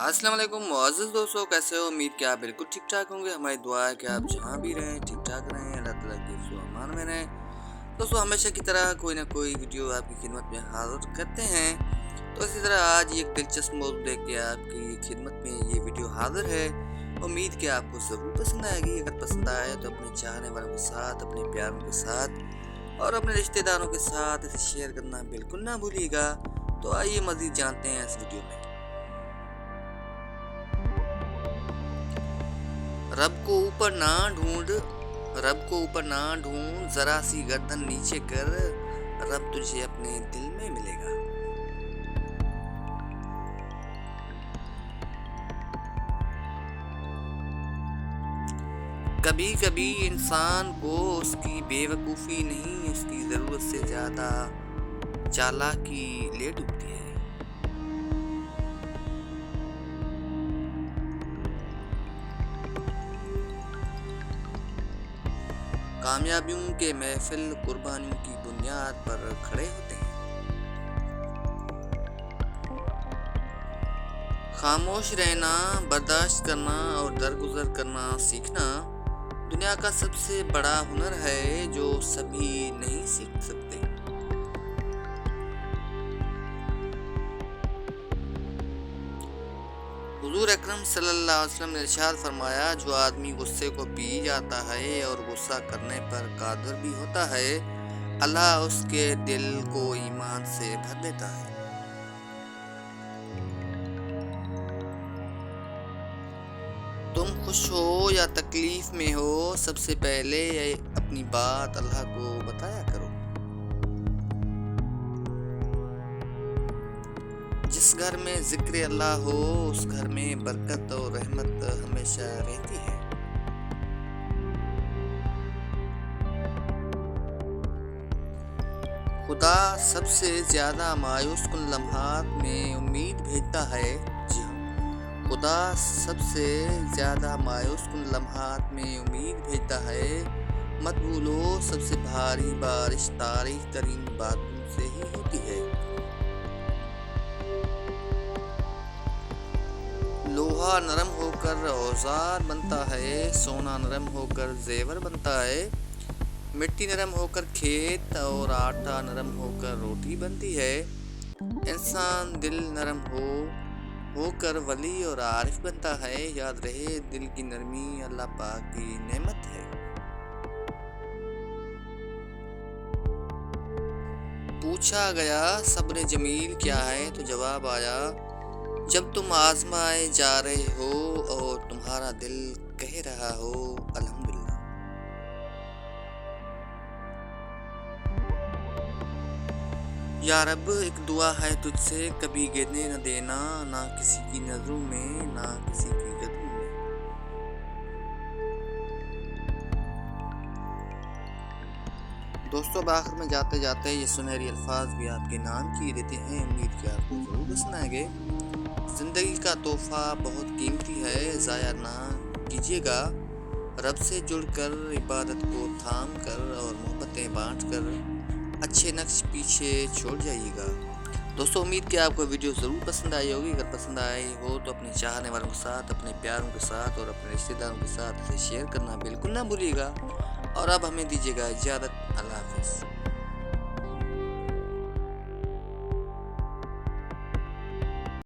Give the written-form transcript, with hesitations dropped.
अस्सलाम वालेकुम मुअज़्ज़िज़ दोस्तों, कैसे हो? उम्मीद कि आप बिल्कुल ठीक ठाक होंगे। हमारी दुआ है कि आप जहाँ भी रहें ठीक ठाक रहें, अल्लाह ताला की हिफ्ज़-ओ अमान में रहें। दोस्तों, हमेशा की तरह कोई ना कोई वीडियो आपकी खिदमत में हाज़िर करते हैं। तो इसी तरह आज एक दिलचस्प मौज़ू लेके आपकी खिदमत में ये वीडियो हाज़िर है। उम्मीद कि आपको ज़रूर पसंद आएगी। अगर पसंद आए तो अपने चाहने वालों के साथ, अपने प्यारों के साथ और अपने रिश्तेदारों के साथ इसे शेयर करना बिल्कुल ना भूलिएगा। तो आइए मज़ीद जानते हैं इस वीडियो में। रब को ऊपर ना ढूंढ रब को ऊपर ना ढूंढ, जरा सी गर्दन नीचे कर, रब तुझे अपने दिल में मिलेगा। कभी कभी इंसान को उसकी बेवकूफ़ी नहीं, उसकी ज़रूरत से ज़्यादा चालाकी ले डूबती है। कामयाबियों के महफिल कुर्बानियों की बुनियाद पर खड़े होते हैं। खामोश रहना, बर्दाश्त करना और दरगुजर करना सीखना दुनिया का सबसे बड़ा हुनर है जो सभी नहीं सीख सकते। हुजूर अकरम सल्लल्लाहु अलैहि वसल्लम ने इरशाद फरमाया, जो आदमी गुस्से को पी जाता है और गुस्सा करने पर कादिर भी होता है, अल्लाह उसके दिल को ईमान से भर देता है। तुम खुश हो या तकलीफ में हो, सबसे पहले अपनी बात अल्लाह को बताया करो। जिस घर में जिक्र अल्लाह हो, उस घर में बरकत और रहमत हमेशा रहती है। खुदा सबसे ज्यादा मायूस कुन लम्हात में उम्मीद भेजता है। जी हाँ, खुदा सबसे ज्यादा मायूस कुन लम्हात में उम्मीद भेजता है। मत भूलो, सबसे भारी बारिश तारीख तरीन बातों से ही होती है। लोहा नरम होकर औजार बनता है, सोना नरम होकर जेवर बनता है, मिट्टी नरम होकर खेत और आटा नरम होकर रोटी बनती है। इंसान दिल नरम होकर वली और आरिफ बनता है। याद रहे, दिल की नरमी अल्लाह पाक की नेमत है। पूछा गया सब्र जमील क्या है, तो जवाब आया, जब तुम आजमाए जा रहे हो और तुम्हारा दिल कह रहा हो अल्हम्दुलिल्लाह। या रब, एक दुआ है तुझसे, कभी गिरने न देना, ना किसी की नजरों में ना किसी की कदमों में। दोस्तों, अब आखिर में जाते जाते ये सुनहरी अल्फाज भी आपके नाम किए देते हैं। उम्मीद कि आपको जरूर पसंद आएंगे। जिंदगी का तोहफा बहुत कीमती है, ज़ाया ना कीजिएगा। रब से जुड़कर, इबादत को थाम कर और मोहब्बतें बांट कर अच्छे नक्श पीछे छोड़ जाइएगा। दोस्तों, उम्मीद कि आपको वीडियो ज़रूर पसंद आई होगी। अगर पसंद आई हो तो अपने चाहने वालों के साथ, अपने प्यारों के साथ और अपने रिश्तेदारों के साथ इसे शेयर करना बिल्कुल ना भूलिएगा। और अब हमें दीजिएगा इजाज़त। अल्लाह हाफ़िज़।